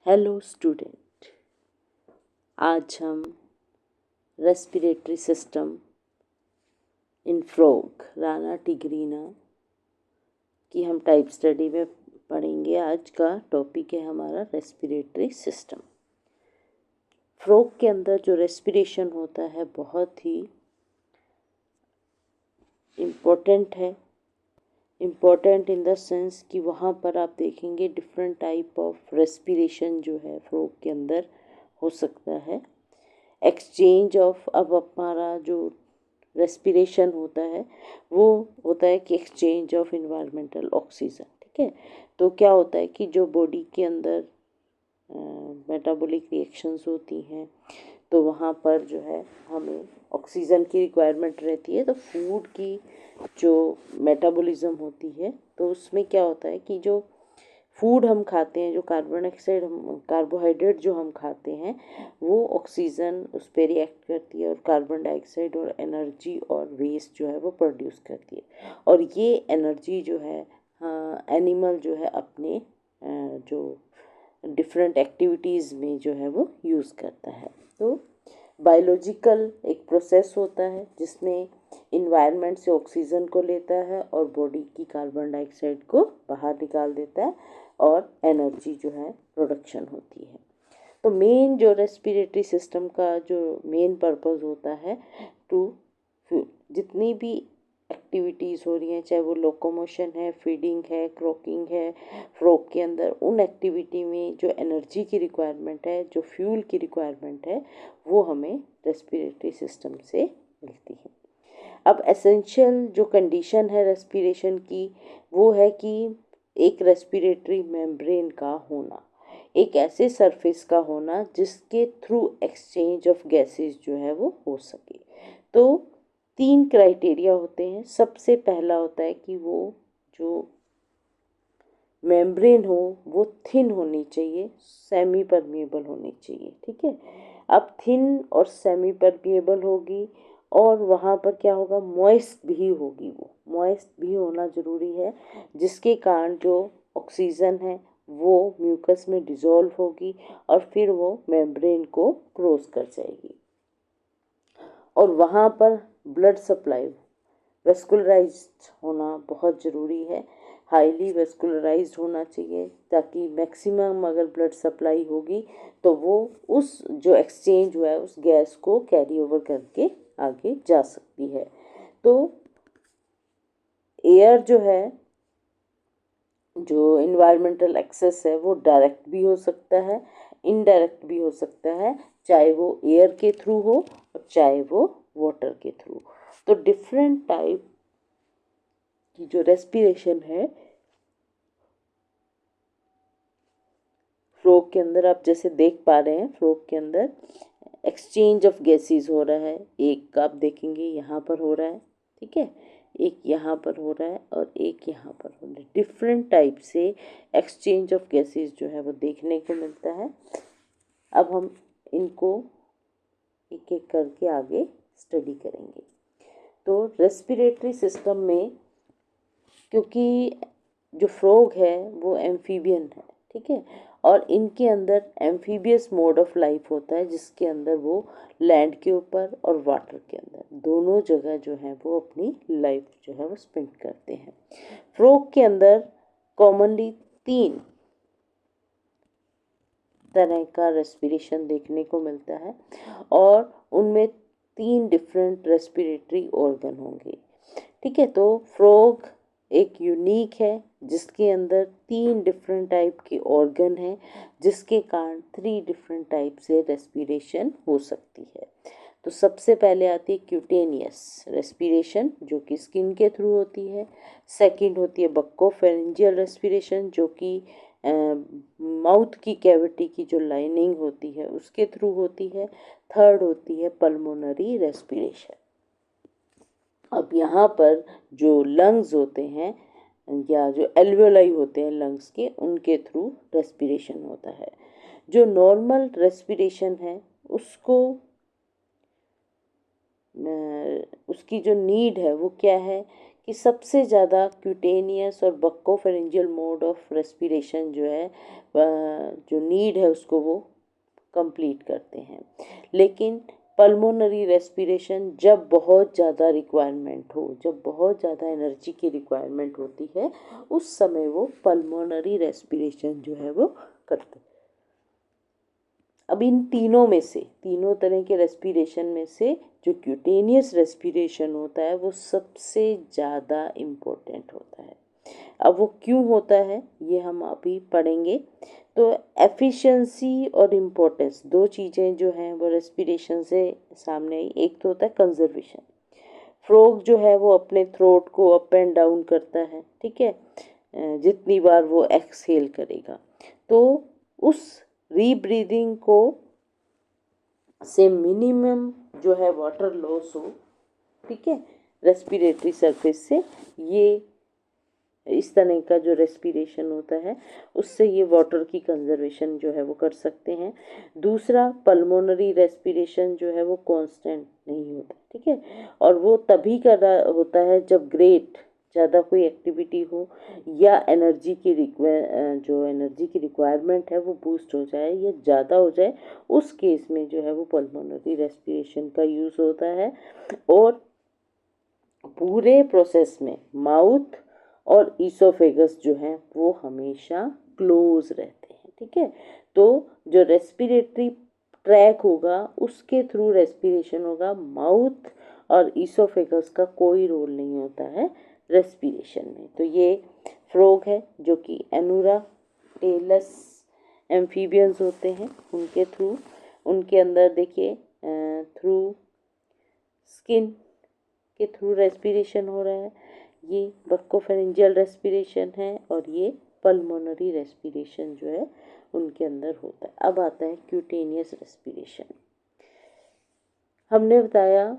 Hello student, आज हम respiratory system in frog Rana tigrina की हम टाइप स्टडी में पढ़ेंगे। आज का टॉपिक है हमारा रेस्पिरेटरी सिस्टम। फ्रॉग के अंदर जो रेस्पिरेशन होता है बहुत ही इम्पोर्टेंट है। इम्पोर्टेंट इन द सेंस कि वहाँ पर आप देखेंगे डिफरेंट टाइप ऑफ रेस्पिरेशन जो है फ्रॉग के अंदर हो सकता है। एक्सचेंज ऑफ, अब हमारा जो रेस्पिरेशन होता है वो होता है कि एक्सचेंज ऑफ इन्वायरमेंटल ऑक्सीजन। ठीक है, तो क्या होता है कि जो बॉडी के अंदर मेटाबॉलिक रिएक्शंस होती हैं तो वहाँ पर जो है हमें ऑक्सीजन की रिक्वायरमेंट रहती है। तो फूड की जो मेटाबॉलिज्म होती है तो उसमें क्या होता है कि जो फूड हम खाते हैं, जो कार्बन डाइऑक्साइड कार्बोहाइड्रेट जो हम खाते हैं वो ऑक्सीजन उस पर रिएक्ट करती है और कार्बन डाइऑक्साइड और एनर्जी और वेस्ट जो है वो प्रोड्यूस करती है। और ये एनर्जी जो है एनिमल जो है अपने जो डिफरेंट एक्टिविटीज़ में जो है वो यूज़ करता है। तो बायोलॉजिकल एक प्रोसेस होता है जिसमें इन्वायरमेंट से ऑक्सीजन को लेता है और बॉडी की कार्बन डाइऑक्साइड को बाहर निकाल देता है और एनर्जी जो है प्रोडक्शन होती है। तो मेन जो रेस्पिरेटरी सिस्टम का जो मेन पर्पस होता है टू जितनी भी एक्टिविटीज़ हो रही हैं, चाहे वो लोकोमोशन है, फीडिंग है, क्रॉकिंग है फ्रॉग के अंदर, उन एक्टिविटी में जो एनर्जी की रिक्वायरमेंट है, जो फ्यूल की रिक्वायरमेंट है, वो हमें रेस्पिरेटरी सिस्टम से मिलती है। अब एसेंशियल जो कंडीशन है रेस्पिरेशन की वो है कि एक रेस्पिरेटरी मेम्ब्रेन का होना, एक ऐसे सरफेस का होना जिसके थ्रू एक्सचेंज ऑफ गैसेस जो है वो हो सके। तो 3 क्राइटेरिया होते हैं। सबसे पहला होता है कि वो जो मेम्ब्रेन हो वो थिन होनी चाहिए, सेमी परमिएबल होनी चाहिए। ठीक है, अब थिन और सेमी परमिएबल होगी और वहाँ पर क्या होगा, मॉइस्ट भी होगी, वो मॉइस्ट भी होना ज़रूरी है, जिसके कारण जो ऑक्सीजन है वो म्यूकस में डिज़ोल्व होगी और फिर वो मेम्ब्रेन को क्रॉस कर जाएगी। और वहाँ पर ब्लड सप्लाई वेस्कुलराइज्ड होना बहुत ज़रूरी है, हाईली वेस्कुलराइज्ड होना चाहिए, ताकि मैक्सिमम अगर ब्लड सप्लाई होगी तो वो उस जो एक्सचेंज हुआ है उस गैस को कैरी ओवर करके आगे जा सकती है। तो एयर जो है, जो इन्वायरमेंटल एक्सेस है वो डायरेक्ट भी हो सकता है, इनडायरेक्ट भी हो सकता है, चाहे वो एयर के थ्रू हो और चाहे वो वाटर के थ्रू। तो डिफरेंट टाइप की जो रेस्पिरेशन है फ्रॉग के अंदर, आप जैसे देख पा रहे हैं फ्रॉग के अंदर एक्सचेंज ऑफ गैसेस हो रहा है। एक आप देखेंगे यहाँ पर हो रहा है, ठीक है, एक यहाँ पर हो रहा है और एक यहाँ पर हो रहा है। डिफरेंट टाइप से एक्सचेंज ऑफ गैसेस जो है वो देखने को मिलता है। अब हम इनको एक एक करके आगे स्टडी करेंगे। तो रेस्पिरेटरी सिस्टम में, क्योंकि जो फ्रॉग है वो एम्फीबियन है, ठीक है, और इनके अंदर एम्फीबियस मोड ऑफ लाइफ होता है जिसके अंदर वो लैंड के ऊपर और वाटर के अंदर दोनों जगह जो है वो अपनी लाइफ जो है वो स्पेंड करते हैं। फ्रॉग के अंदर कॉमनली 3 तरह का रेस्पिरेशन देखने को मिलता है और उनमें 3 डिफरेंट रेस्पिरेटरी ऑर्गन होंगे। ठीक है, तो फ्रॉग एक यूनिक है जिसके अंदर 3 डिफरेंट टाइप के ऑर्गन हैं, जिसके कारण 3 डिफरेंट टाइप से रेस्पिरेशन हो सकती है। तो सबसे पहले आती है क्यूटेनियस रेस्पिरेशन जो कि स्किन के थ्रू होती है। सेकंड होती है बक्कोफेरेंजियल रेस्पिरेशन जो कि माउथ की कैविटी की जो लाइनिंग होती है उसके थ्रू होती है। थर्ड होती है पल्मोनरी रेस्पिरेशन। अब यहाँ पर जो लंग्स होते हैं या जो एल्वेलाई होते हैं लंग्स के, उनके थ्रू रेस्पिरेशन होता है। जो नॉर्मल रेस्पिरेशन है उसको उसकी जो नीड है वो क्या है कि सबसे ज़्यादा क्यूटेनियस और बक्कोफेरेंजियल मोड ऑफ रेस्पिरेशन जो है जो नीड है उसको वो कंप्लीट करते हैं। लेकिन पल्मोनरी रेस्पिरेशन जब बहुत ज़्यादा रिक्वायरमेंट हो, जब बहुत ज़्यादा एनर्जी की रिक्वायरमेंट होती है, उस समय वो पल्मोनरी रेस्पिरेशन जो है वो करते हैं। अब इन तीनों में से, तीनों तरह के रेस्पिरेशन में से जो क्यूटेनियस रेस्पिरेशन होता है वो सबसे ज़्यादा इम्पोर्टेंट होता है। अब वो क्यों होता है ये हम अभी पढ़ेंगे। तो एफिशिएंसी और इम्पोर्टेंस दो चीज़ें जो हैं वो रेस्पिरेशन से सामने आई। एक तो होता है कंजर्वेशन। फ्रॉग जो है वो अपने थ्रोट को अप एंड डाउन करता है, ठीक है, जितनी बार वो एक्सहेल करेगा। तो उस रीब्रीदिंग को से मिनिमम जो है वाटर लॉस हो, ठीक है, रेस्पिरेटरी सरफेस से, ये इस तरह का जो रेस्पिरेशन होता है उससे ये वाटर की कंजर्वेशन जो है वो कर सकते हैं। दूसरा, पल्मोनरी रेस्पिरेशन जो है वो कांस्टेंट नहीं होता, ठीक है, और वो तभी कर होता है जब ग्रेट ज़्यादा कोई एक्टिविटी हो या एनर्जी की जो एनर्जी की रिक्वायरमेंट है वो बूस्ट हो जाए या ज़्यादा हो जाए, उस केस में जो है वो पल्मोनरी रेस्पिरेशन का यूज़ होता है। और पूरे प्रोसेस में माउथ और ईसोफेगस जो हैं वो हमेशा क्लोज रहते हैं, ठीक है। तो जो रेस्पिरेटरी ट्रैक होगा उसके थ्रू रेस्पिरेशन होगा, माउथ और ईसोफेगस का कोई रोल नहीं होता है रेस्पिरेशन में। तो ये फ्रॉग है जो कि एनूरा टेलस एम्फीबियंस होते हैं, उनके थ्रू, उनके अंदर देखिए थ्रू स्किन के थ्रू रेस्पिरेशन हो रहा है। ये बक्कोफेरेंजियल रेस्पिरेशन है और ये पल्मोनरी रेस्पिरेशन जो है उनके अंदर होता है। अब आता है क्यूटेनियस रेस्पिरेशन। हमने बताया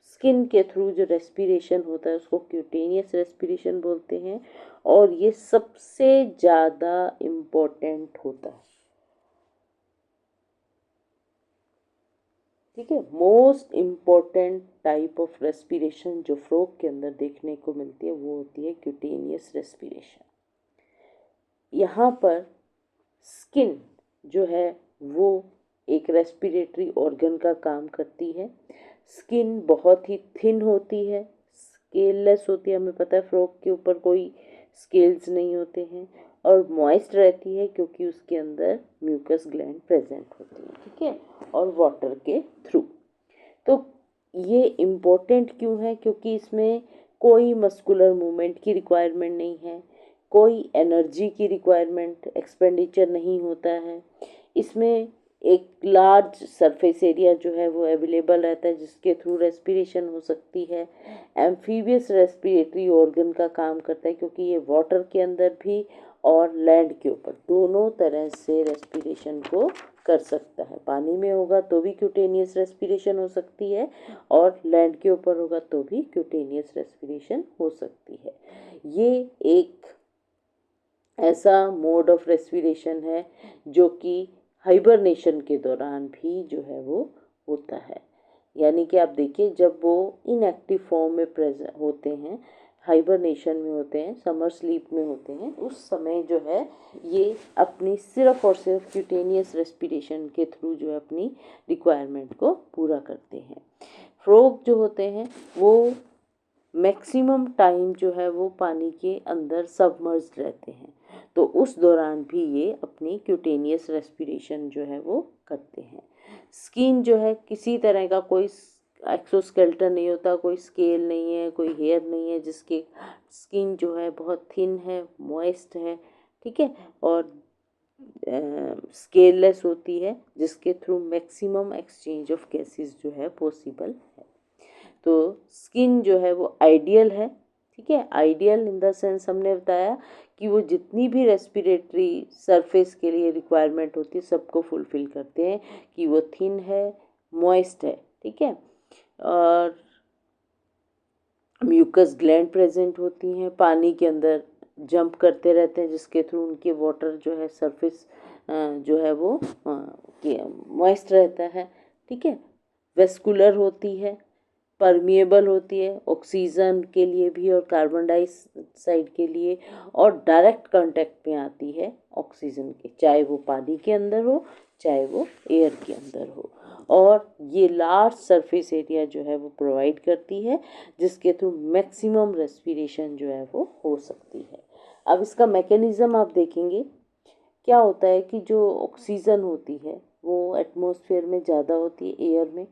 स्किन के थ्रू जो रेस्पिरेशन होता है उसको क्यूटेनियस रेस्पिरेशन बोलते हैं और ये सबसे ज़्यादा इम्पोर्टेंट होता है, ठीक है। Most important type of respiration जो फ्रॉग के अंदर देखने को मिलती है वो होती है क्यूटेनियस रेस्पिरेशन। यहाँ पर स्किन जो है वो एक रेस्पिरेटरी ऑर्गन का काम करती है। स्किन बहुत ही थिन होती है, स्केललेस होती है, हमें पता है फ्रॉग के ऊपर कोई स्केल्स नहीं होते हैं, और मॉइस्ट रहती है क्योंकि उसके अंदर म्यूकस ग्लैंड प्रेजेंट होती है, ठीक है, और वाटर के थ्रू। तो ये इम्पोर्टेंट क्यों है? क्योंकि इसमें कोई मस्कुलर मूवमेंट की रिक्वायरमेंट नहीं है, कोई एनर्जी की रिक्वायरमेंट एक्सपेंडिचर नहीं होता है। इसमें एक लार्ज सरफेस एरिया जो है वो अवेलेबल रहता है जिसके थ्रू रेस्पिरेशन हो सकती है। एम्फीबियस रेस्पिरेटरी ऑर्गन का काम करता है क्योंकि ये वाटर के अंदर भी और लैंड के ऊपर दोनों तरह से रेस्पिरेशन को कर सकता है। पानी में होगा तो भी क्यूटेनियस रेस्पिरेशन हो सकती है और लैंड के ऊपर होगा तो भी क्यूटेनियस रेस्पिरेशन हो सकती है। ये एक ऐसा मोड ऑफ रेस्पिरेशन है जो कि हाइबरनेशन के दौरान भी जो है वो होता है। यानी कि आप देखिए जब वो इनएक्टिव फॉर्म में प्रेजेंट होते हैं, हाइबरनेशन में होते हैं, समर स्लीप में होते हैं, उस समय जो है ये अपनी सिर्फ और सिर्फ क्यूटेनियस रेस्पिरेशन के थ्रू जो है अपनी रिक्वायरमेंट को पूरा करते हैं। फ्रॉग जो होते हैं वो मैक्सिमम टाइम जो है वो पानी के अंदर सबमर्ज्ड रहते हैं, तो उस दौरान भी ये अपनी क्यूटेनियस रेस्पिरेशन जो है वो करते हैं। स्किन जो है किसी तरह का कोई एक्सोस्केलेटन नहीं होता, कोई स्केल नहीं है, कोई हेयर नहीं है, जिसकी स्किन जो है बहुत थिन है, मॉइस्ट है, ठीक है, और स्केललेस होती है जिसके through maximum exchange of gases जो है पॉसिबल है। तो स्किन जो है वो आइडियल है, ठीक है, आइडियल इन द सेंस हमने बताया कि वो जितनी भी रेस्पिरेटरी सरफेस के लिए रिक्वायरमेंट होती है सबको फुलफिल करते हैं, कि वो थिन है, मॉइस्ट है, ठीक है, और म्यूकस ग्लैंड प्रेजेंट होती हैं, पानी के अंदर जंप करते रहते हैं जिसके थ्रू उनके वाटर जो है सरफेस जो है वो मॉइस्ट रहता है, ठीक है, वेस्कुलर होती है, परमिएबल होती है ऑक्सीजन के लिए भी और कार्बन डाइऑक्साइड के लिए, और डायरेक्ट कांटेक्ट में आती है ऑक्सीजन के, चाहे वो पानी के अंदर हो चाहे वो एयर के अंदर हो। और ये लार्ज सरफेस एरिया जो है वो प्रोवाइड करती है, जिसके थ्रू मैक्सिमम रेस्पिरेशन जो है वो हो सकती है। अब इसका मैकेनिज़्म आप देखेंगे, क्या होता है कि जो ऑक्सीजन होती है वो एटमॉस्फेयर में ज़्यादा होती है, एयर में,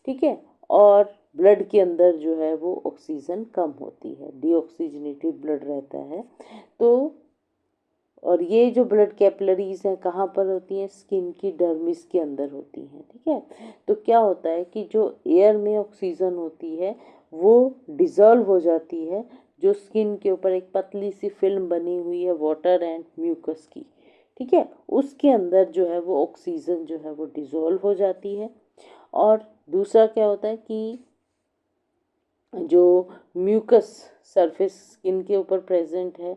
ठीक है, और ब्लड के अंदर जो है वो ऑक्सीजन कम होती है, डीऑक्सीजनेटेड ब्लड रहता है। तो और ये जो ब्लड कैपिलरीज हैं कहाँ पर होती हैं, स्किन की डर्मिस के अंदर होती हैं, ठीक है। तो क्या होता है कि जो एयर में ऑक्सीजन होती है वो डिज़ोल्व हो जाती है, जो स्किन के ऊपर एक पतली सी फिल्म बनी हुई है वाटर एंड म्यूकस की, ठीक है, उसके अंदर जो है वो ऑक्सीजन जो है वो डिज़ोल्व हो जाती है। और दूसरा क्या होता है कि जो म्यूकस सरफेस स्किन के ऊपर प्रेजेंट है,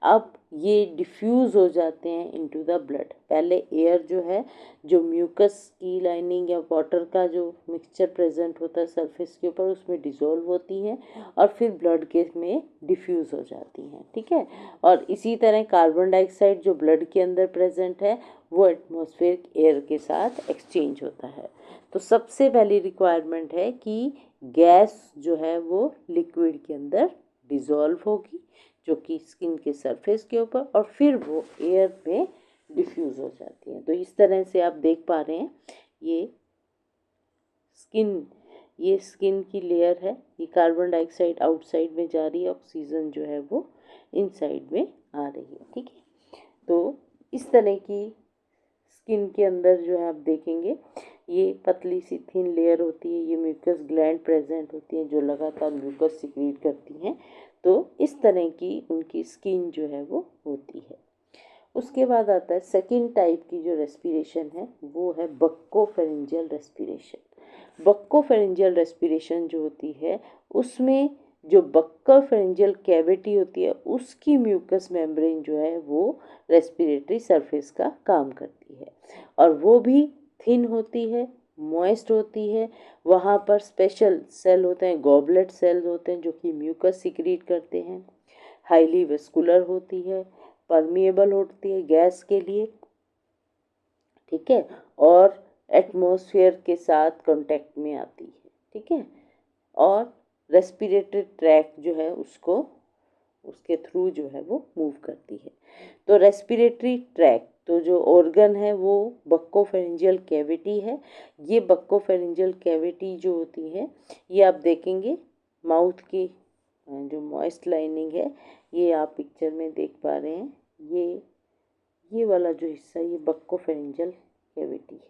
अब ये डिफ्यूज़ हो जाते हैं इनटू द ब्लड। पहले एयर जो है, जो म्यूकस की लाइनिंग या वाटर का जो मिक्सचर प्रेजेंट होता है सरफेस के ऊपर, उसमें डिज़ोल्व होती हैं और फिर ब्लड के में डिफ्यूज़ हो जाती हैं, ठीक है। और इसी तरह कार्बन डाइऑक्साइड जो ब्लड के अंदर प्रेजेंट है वो एटमॉस्फेरिक एयर के साथ एक्सचेंज होता है। तो सबसे पहली रिक्वायरमेंट है कि गैस जो है वो लिक्विड के अंदर डिज़ोल्व होगी, जो कि स्किन के सरफेस के ऊपर, और फिर वो एयर में डिफ्यूज़ हो जाती है। तो इस तरह से आप देख पा रहे हैं ये स्किन की लेयर है, ये कार्बन डाइऑक्साइड आउटसाइड में जा रही है, ऑक्सीजन जो है वो इनसाइड में आ रही है, ठीक है। तो इस तरह की स्किन के अंदर जो है आप देखेंगे ये पतली सी थिन लेयर होती है, ये म्यूकस ग्लैंड प्रेजेंट होती हैं जो लगातार म्यूकस सिक्रीट करती हैं। तो इस तरह की उनकी स्किन जो है वो होती है। उसके बाद आता है सेकंड टाइप की जो रेस्पिरेशन है, वो है बक्कोफेरेंजियल रेस्पिरेशन। बक्कोफेरेंजियल रेस्पिरेशन जो होती है उसमें जो बक्कोफेरेंजियल कैविटी होती है उसकी म्यूकस मेम्ब्रेन जो है वो रेस्पिरेटरी सरफेस का काम करती है, और वो भी थिन होती है, मॉइस्ट होती है। वहाँ पर स्पेशल सेल होते हैं, गॉबलेट सेल्स होते हैं जो कि म्यूकस सिक्रीट करते हैं। हाईली वेस्कुलर होती है, परमिएबल होती है गैस के लिए, ठीक है, और एटमॉस्फेयर के साथ कांटेक्ट में आती है, ठीक है। और रेस्पिरेटरी ट्रैक जो है उसको उसके थ्रू जो है वो मूव करती है। तो रेस्पिरेटरी ट्रैक, तो जो ऑर्गन है वो बक्कोफेरेंजियल कैविटी है। ये बक्कोफेरेंजियल कैविटी जो होती है ये आप देखेंगे माउथ की जो मॉइस्ट लाइनिंग है, ये आप पिक्चर में देख पा रहे हैं, ये वाला जो हिस्सा ये बक्कोफेरेंजियल कैविटी है,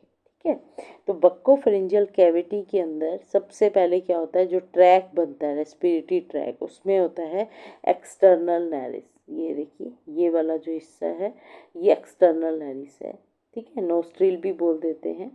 ठीक है। तो बक्कोफेरेंजियल कैविटी के अंदर सबसे पहले क्या होता है, जो ट्रैक बनता है रेस्पिरेटरी ट्रैक, उसमें होता है एक्सटर्नल नैरिस। ये देखिए ये वाला जो हिस्सा है ये एक्सटर्नल नैरिस है, ठीक है, नोस्ट्रिल भी बोल देते हैं,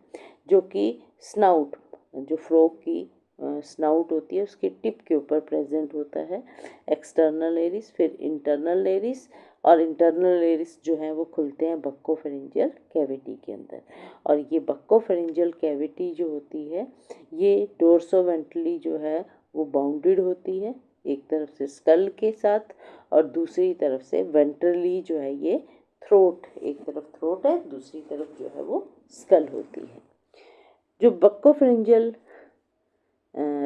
जो कि स्नाउट, जो फ्रॉग की स्नाउट होती है उसकी टिप के ऊपर प्रेजेंट होता है एक्सटर्नल एरिस। फिर इंटरनल एरिस, और इंटरनल एरिस जो है वो खुलते हैं बक्कोफेरेंजियल कैविटी के अंदर। और ये बक्कोफेरेंजियल कैविटी जो होती है ये डोर्सोवेंट्रली जो है वो बाउंडेड होती है, एक तरफ से स्कल के साथ और दूसरी तरफ से वेंट्रली जो है ये थ्रोट, एक तरफ थ्रोट है दूसरी तरफ जो है वो स्कल होती है। जो बक्कोफेरेंजियल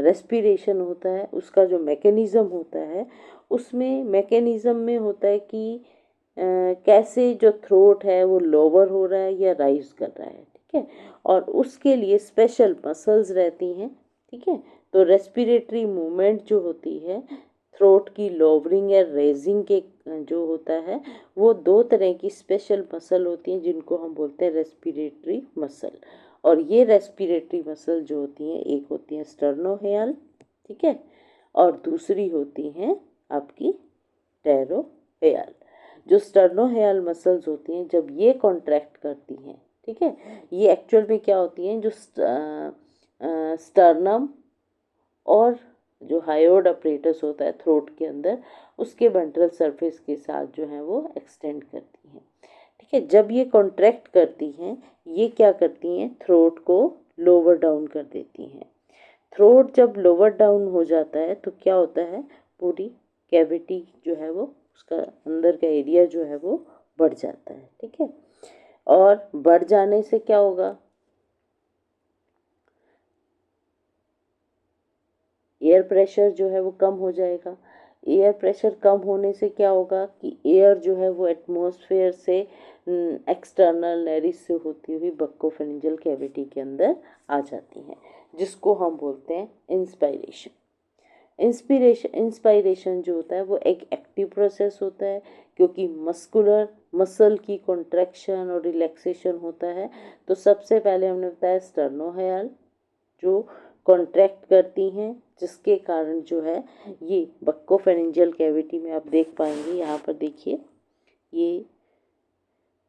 रेस्पिरेशन होता है उसका जो मैकेनिज़्म होता है, उसमें मैकेनिज़्म में होता है कि कैसे जो थ्रोट है वो लोअर हो रहा है या राइज कर रहा है, ठीक है, और उसके लिए स्पेशल मसल्स रहती हैं, ठीक है। तो रेस्पिरेटरी मूवमेंट जो होती है थ्रोट की लोवरिंग या रेजिंग के जो होता है वो दो तरह की स्पेशल मसल होती हैं जिनको हम बोलते हैं रेस्पिरेटरी मसल। और ये रेस्पिरेटरी मसल जो होती हैं, एक होती है स्टर्नोहेयल, ठीक है, और दूसरी होती हैं आपकी टेरोहेयल। जो स्टर्नोहेयल मसल्स होती हैं जब ये कॉन्ट्रैक्ट करती हैं, ठीक है, ये एक्चुअल में क्या होती हैं, जो स्टर्नम और जो हायोड अपरेटस होता है थ्रोट के अंदर उसके वेंट्रल सरफेस के साथ जो है वो एक्सटेंड करती हैं, ठीक है। जब ये कॉन्ट्रैक्ट करती हैं ये क्या करती हैं, थ्रोट को लोअर डाउन कर देती हैं। थ्रोट जब लोअर डाउन हो जाता है तो क्या होता है, पूरी कैविटी जो है वो, उसका अंदर का एरिया जो है वो बढ़ जाता है, ठीक है। और बढ़ जाने से क्या होगा, एयर प्रेशर जो है वो कम हो जाएगा। एयर प्रेशर कम होने से क्या होगा कि एयर जो है वो एटमॉस्फेयर से एक्सटर्नल नैरिस से होती हुई बक्कोफेरेंजियल कैविटी के अंदर आ जाती हैं, जिसको हम बोलते हैं इंस्पायरेशन। इंस्पायरेशन जो होता है वो एक एक्टिव प्रोसेस होता है, क्योंकि मसल की कॉन्ट्रैक्शन और रिलैक्सेशन होता है। तो सबसे पहले हमने बताया स्टर्नोहायल जो कॉन्ट्रैक्ट करती हैं, जिसके कारण जो है ये बक्कोफेरेंजियल कैविटी में आप देख पाएंगे, यहाँ पर देखिए ये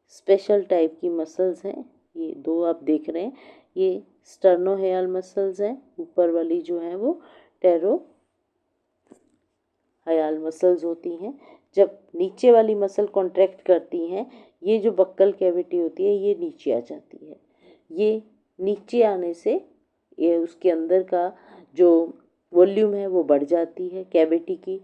स्पेशल टाइप की मसल्स हैं, ये दो आप देख रहे हैं, ये स्टर्नोहायल मसल्स हैं, ऊपर वाली जो है वो टेरोहायल मसल्स होती हैं। जब नीचे वाली मसल कॉन्ट्रैक्ट करती हैं, ये जो बक्कल कैविटी होती है ये नीचे आ जाती है। ये नीचे आने से ये उसके अंदर का जो वॉल्यूम है वो बढ़ जाती है, कैविटी की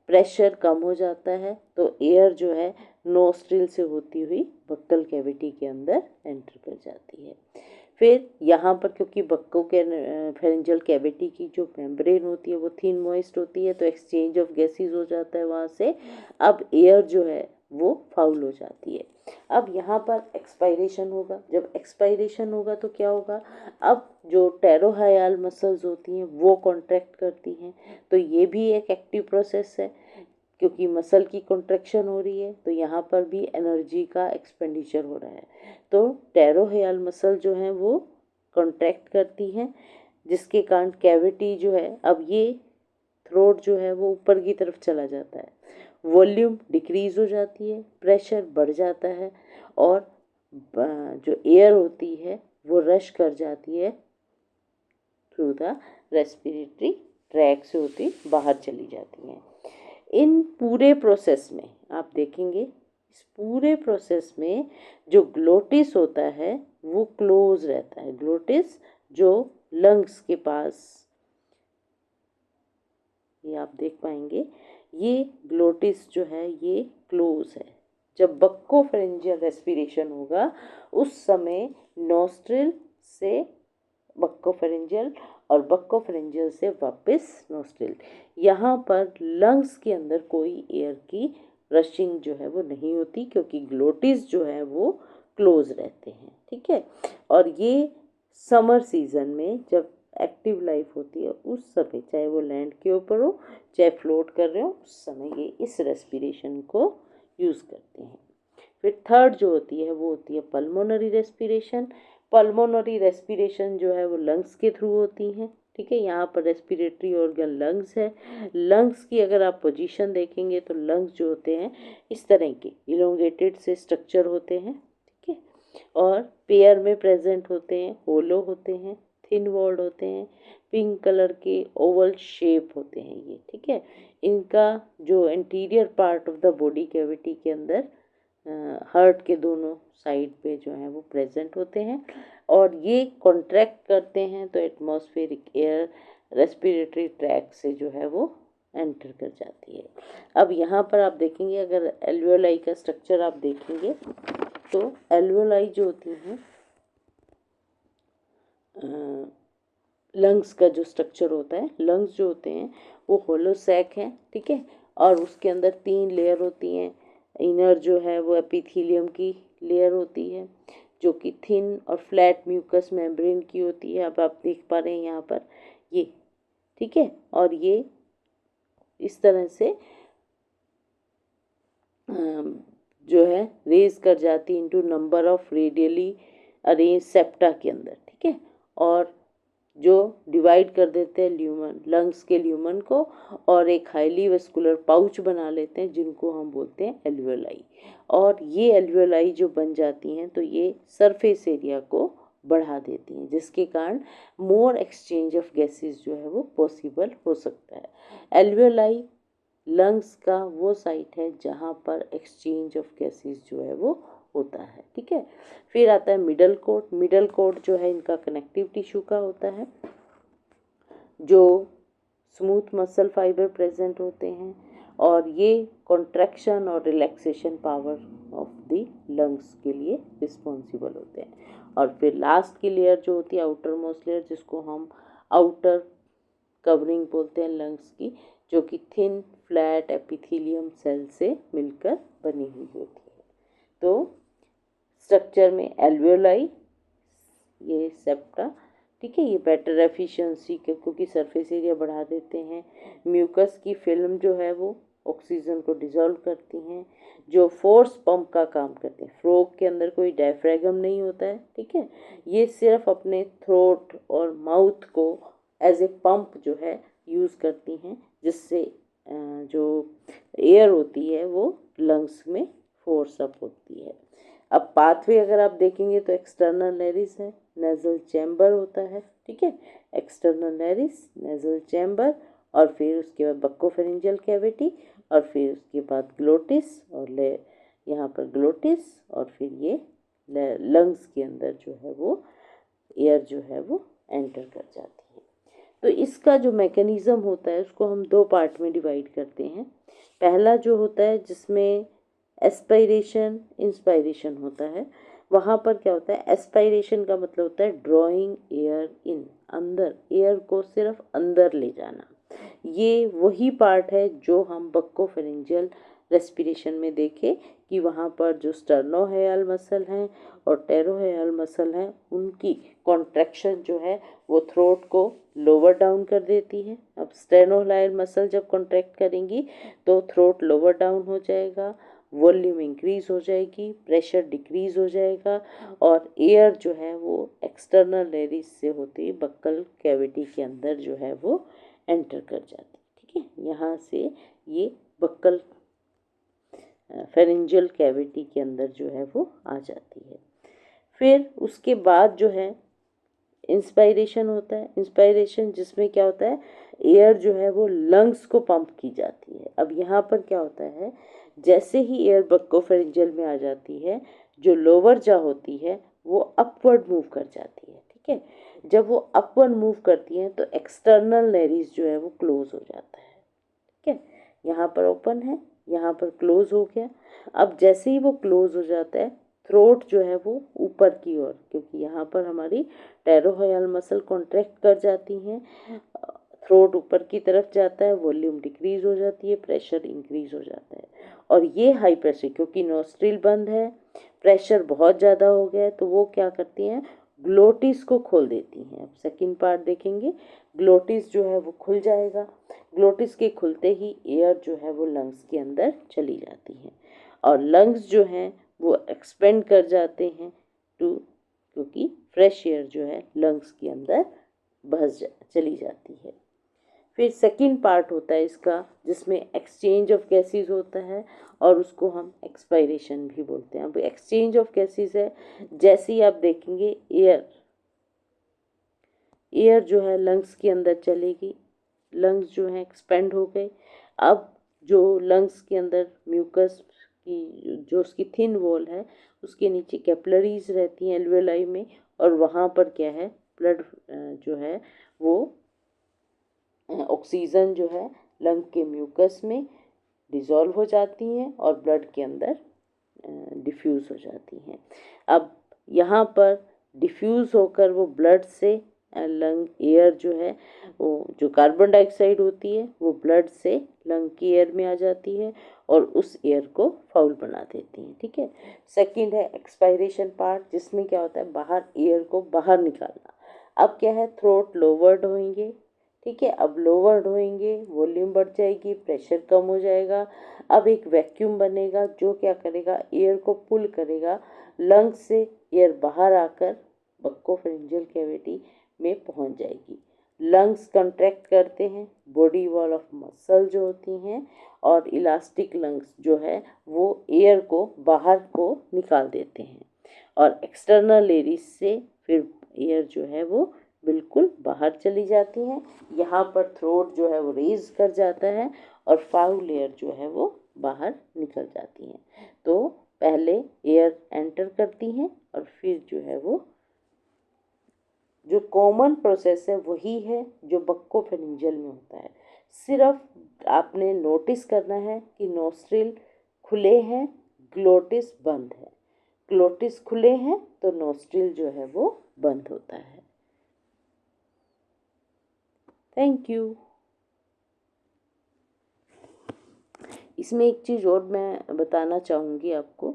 प्रेशर कम हो जाता है, तो एयर जो है नोस्ट्रिल से होती हुई बक्कल कैविटी के अंदर एंटर कर जाती है। फिर यहाँ पर क्योंकि बक्को के फेरेंजियल कैविटी की जो मेम्ब्रेन होती है वो थिन मॉइस्ट होती है, तो एक्सचेंज ऑफ गैसेस हो जाता है वहाँ से। अब एयर जो है वो फाउल हो जाती है। अब यहाँ पर एक्सपायरेशन होगा, जब एक्सपायरेशन होगा तो क्या होगा, अब जो टेरोहायल मसल्स होती हैं वो कॉन्ट्रैक्ट करती हैं, तो ये भी एक एक्टिव प्रोसेस है, क्योंकि मसल की कॉन्ट्रैक्शन हो रही है तो यहाँ पर भी एनर्जी का एक्सपेंडिचर हो रहा है। तो टेरोहायल मसल जो है वो कॉन्ट्रैक्ट करती हैं, जिसके कारण कैविटी जो है, अब ये थ्रोट जो है वो ऊपर की तरफ चला जाता है, वॉल्यूम डिक्रीज हो जाती है, प्रेशर बढ़ जाता है, और जो एयर होती है वो रश कर जाती है थ्रू द रेस्पिरेटरी ट्रैक से होती बाहर चली जाती हैं। इन पूरे प्रोसेस में आप देखेंगे, इस पूरे प्रोसेस में जो ग्लोटिस होता है वो क्लोज रहता है। ग्लोटिस जो लंग्स के पास, ये आप देख पाएंगे, ये ग्लोटिस जो है ये क्लोज है। जब बक्कोफेरेंजियल रेस्पिरेशन होगा उस समय नोस्ट्रिल से बक्कोफेरेंजियल और बक्कोफेरेंजियल से वापस नोस्ट्रिल, यहाँ पर लंग्स के अंदर कोई एयर की रशिंग जो है वो नहीं होती, क्योंकि ग्लोटिस जो है वो क्लोज रहते हैं, ठीक है। और ये समर सीजन में जब एक्टिव लाइफ होती है उस समय, चाहे वो लैंड के ऊपर हो चाहे फ्लोट कर रहे हो, उस समय ये इस रेस्पिरेशन को यूज़ करते हैं। फिर थर्ड जो होती है वो होती है पल्मोनरी रेस्पिरेशन। पल्मोनरी रेस्पिरेशन जो है वो लंग्स के थ्रू होती हैं, ठीक है। यहाँ पर रेस्पिरेटरी ऑर्गन लंग्स है। लंग्स की अगर आप पोजीशन देखेंगे तो लंग्स जो होते हैं इस तरह के इलोंगेटेड से स्ट्रक्चर होते हैं, ठीक है, और पेयर में प्रेजेंट होते हैं, होलो होते हैं, थिन वॉल्ड होते हैं, पिंक कलर के ओवल शेप होते हैं ये, ठीक है। इनका जो interior part of the body cavity के अंदर हार्ट के दोनों साइड पे जो है वो प्रेजेंट होते हैं, और ये कॉन्ट्रैक्ट करते हैं तो एटमॉस्फेरिक एयर रेस्पिरेटरी ट्रैक से जो है वो एंटर कर जाती है। अब यहाँ पर आप देखेंगे, अगर एल्वियोलाई का स्ट्रक्चर आप देखेंगे तो एल्वियोलाई जो होती हैं, लंग्स का जो स्ट्रक्चर होता है, लंग्स जो होते हैं वो होलो सैक हैं, ठीक है, और उसके अंदर 3 लेयर होती हैं। इनर जो है वो एपिथेलियम की लेयर होती है, जो कि थिन और फ्लैट म्यूकस मेम्ब्रेन की होती है। अब आप देख पा रहे हैं यहाँ पर ये, ठीक है, और ये इस तरह से जो है रेज कर जाती into number of radially arrange septa के अंदर, ठीक है, और जो डिवाइड कर देते हैं ल्यूमन, लंग्स के ल्यूमन को, और एक हाईली वेस्कुलर पाउच बना लेते हैं जिनको हम बोलते हैं एल्वियोलाई। और ये एल्वियोलाई जो बन जाती हैं तो ये सरफेस एरिया को बढ़ा देती हैं, जिसके कारण मोर एक्सचेंज ऑफ गैसेस जो है वो पॉसिबल हो सकता है। एल्वियोलाई लंग्स का वो साइट है जहाँ पर एक्सचेंज ऑफ गैसेस जो है वो होता है, ठीक है। फिर आता है मिडल कोट। मिडल कोट जो है इनका कनेक्टिव टिश्यू का होता है। जो स्मूथ मसल फाइबर प्रेजेंट होते हैं, और ये कॉन्ट्रैक्शन और relaxation power of the lungs के लिए रिस्पॉन्सिबल होते हैं। और फिर लास्ट की लेयर जो होती है आउटर मोस्ट लेयर, जिसको हम आउटर कवरिंग बोलते हैं लंग्स की, जो कि थिन फ्लैट एपिथेलियम सेल से मिलकर बनी हुई होती है। तो स्ट्रक्चर में एल्वियोलाई, ये सेप्टा, ठीक है, ये बेटर एफिशिएंसी के क्योंकि सरफेस एरिया बढ़ा देते हैं। म्यूकस की फिल्म जो है वो ऑक्सीजन को डिसॉल्व करती हैं, जो फोर्स पंप का काम करते हैं। फ्रॉग के अंदर कोई डायफ्रागम नहीं होता है, ठीक है, ये सिर्फ अपने थ्रोट और माउथ को एज ए पंप जो है यूज़ करती हैं, जिससे जो एयर होती है वो लंग्स में फोर्स अप होती है। अब पाथवे अगर आप देखेंगे तो एक्सटर्नल नेरिस है, नेजल चैम्बर होता है, ठीक है, एक्सटर्नल नेरिस, नेजल चैम्बर, और फिर उसके बाद बक्कोफेरिंजियल कैविटी, और फिर उसके बाद ग्लोटिस, और यहाँ पर ग्लोटिस, और फिर ये लंग्स के अंदर जो है वो एयर जो है वो एंटर कर जाती है। तो इसका जो मैकेनिज़्म होता है उसको हम दो पार्ट में डिवाइड करते हैं। पहला जो होता है जिसमें एस्पायरेशन इंस्पायरेशन होता है, वहाँ पर क्या होता है, एस्पायरेशन का मतलब होता है ड्रॉइंग एयर इन, अंदर एयर को सिर्फ अंदर ले जाना। ये वही पार्ट है जो हम बक्कोफेरिंजियल रेस्पिरेशन में देखें कि वहाँ पर जो स्टर्नोहायल मसल हैं और टेरोहायल मसल हैं, उनकी कॉन्ट्रैक्शन जो है वो थ्रोट को लोअर डाउन कर देती है। अब स्टेनोहायल मसल जब कॉन्ट्रैक्ट करेंगी तो थ्रोट लोअर डाउन हो जाएगा, वॉल्यूम इंक्रीज हो जाएगी, प्रेशर डिक्रीज हो जाएगा, और एयर जो है वो एक्सटर्नल नेरिस से होती है बक्कल कैविटी के अंदर जो है वो एंटर कर जाती है, ठीक है। यहाँ से ये बक्कल फेरिंजियल कैविटी के अंदर जो है वो आ जाती है। फिर उसके बाद जो है इंस्पायरेशन होता है। इंस्पायरेशन जिसमें क्या होता है, एयर जो है वो लंग्स को पंप की जाती है। अब यहाँ पर क्या होता है, जैसे ही एयर बक्कोफेरिंजियल में आ जाती है, जो लोअर जा होती है वो अपवर्ड मूव कर जाती है, ठीक है। जब वो अपवर्ड मूव करती है तो एक्सटर्नल नेरिस जो है वो क्लोज हो जाता है, ठीक है। यहाँ पर ओपन है, यहाँ पर क्लोज हो गया। अब जैसे ही वो क्लोज हो जाता है, थ्रोट जो है वो ऊपर की ओर, क्योंकि यहाँ पर हमारी टेरोहायल मसल कॉन्ट्रैक्ट कर जाती हैं, थ्रोट ऊपर की तरफ जाता है, वॉल्यूम डिक्रीज हो जाती है, प्रेशर इंक्रीज हो जाता है। और ये हाई प्रेशर, क्योंकि नोस्ट्रिल बंद है, प्रेशर बहुत ज़्यादा हो गया है, तो वो क्या करती हैं, ग्लोटिस को खोल देती हैं। अब सेकंड पार्ट देखेंगे, ग्लोटिस जो है वो खुल जाएगा। ग्लोटिस के खुलते ही एयर जो है वो लंग्स के अंदर चली जाती है, और लंग्स जो हैं वो एक्सपेंड कर जाते हैं क्योंकि फ्रेश एयर जो है लंग्स के अंदर चली जाती है। फिर सेकंड पार्ट होता है इसका जिसमें एक्सचेंज ऑफ गैसेस होता है, और उसको हम एक्सपायरेशन भी बोलते हैं। अब एक्सचेंज ऑफ गैसेस है, जैसे ही आप देखेंगे एयर जो है लंग्स के अंदर चलेगी, लंग्स जो है एक्सपेंड हो गए। अब जो लंग्स के अंदर म्यूकस की जो उसकी थिन वॉल है, उसके नीचे कैपिलरीज रहती हैं एल्वेलाई में, और वहाँ पर क्या है, ब्लड जो है वो ऑक्सीजन जो है लंग के म्यूकस में डिज़ोल्व हो जाती हैं और ब्लड के अंदर डिफ्यूज़ हो जाती हैं। अब यहाँ पर डिफ्यूज़ होकर वो ब्लड से लंग एयर जो है वो जो कार्बन डाइऑक्साइड होती है वो ब्लड से लंग की एयर में आ जाती है और उस एयर को फाउल बना देती है, ठीक है। सेकंड है एक्सपायरेशन पार्ट, जिसमें क्या होता है, बाहर एयर को बाहर निकालना। अब क्या है, थ्रोट लोवर्ड होंगे, ठीक है। अब लोवर्ड होंगे, वॉल्यूम बढ़ जाएगी, प्रेशर कम हो जाएगा। अब एक वैक्यूम बनेगा जो क्या करेगा, एयर को पुल करेगा, लंग्स से एयर बाहर आकर बक्कोफेरिंजियल कैविटी में पहुंच जाएगी। लंग्स कंट्रैक्ट करते हैं, बॉडी वॉल ऑफ मसल जो होती हैं, और इलास्टिक लंग्स जो है वो एयर को बाहर को निकाल देते हैं, और एक्सटर्नल एरिस से फिर एयर जो है वो बिल्कुल बाहर चली जाती हैं। यहाँ पर थ्रोट जो है वो रेज कर जाता है और फाउल एयर जो है वो बाहर निकल जाती हैं। तो पहले एयर एंटर करती हैं और फिर जो है वो जो कॉमन प्रोसेस है वही है जो बक्कोफेरिंजियल में होता है। सिर्फ आपने नोटिस करना है कि नोस्ट्रिल खुले हैं, ग्लोटिस बंद है। ग्लोटिस खुले हैं तो नोस्ट्रिल जो है वो बंद होता है। Thank you. इसमें एक चीज़ और मैं बताना चाहूँगी आपको,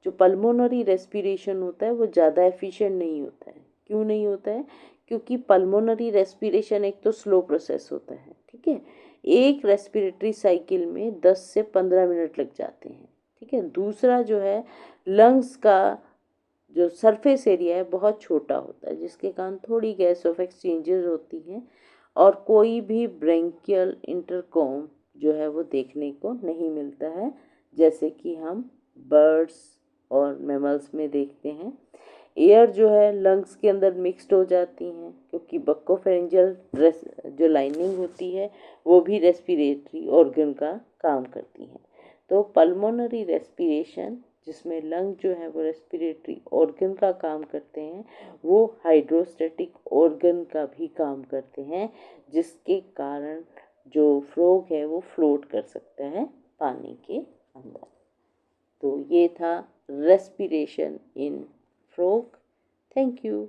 जो पल्मोनरी रेस्पिरेशन होता है वो ज़्यादा एफिशिएंट नहीं होता है। क्यों नहीं होता है? क्योंकि पल्मोनरी रेस्पिरेशन एक तो स्लो प्रोसेस होता है, ठीक है। एक रेस्पिरेटरी साइकिल में 10 से 15 मिनट लग जाते हैं, ठीक है। दूसरा जो है, लंग्स का जो सरफेस एरिया है बहुत छोटा होता है, जिसके कारण थोड़ी गैस ऑफ एक्सचेंजेस होती हैं और कोई भी ब्रेंकियल इंटरकॉम जो है वो देखने को नहीं मिलता है, जैसे कि हम बर्ड्स और मैमल्स में देखते हैं। एयर जो है लंग्स के अंदर मिक्स्ड हो जाती हैं, क्योंकि बक्कोफेरेंजियल जो लाइनिंग होती है वो भी रेस्पिरेटरी ऑर्गन का काम करती है। तो पल्मोनरी रेस्पिरेशन, जिसमें लंग जो है वो रेस्पिरेटरी ऑर्गन का काम करते हैं, वो हाइड्रोस्टैटिक ऑर्गन का भी काम करते हैं, जिसके कारण जो फ्रॉग है वो फ्लोट कर सकता है पानी के अंदर। तो ये था respiration in frog. Thank you.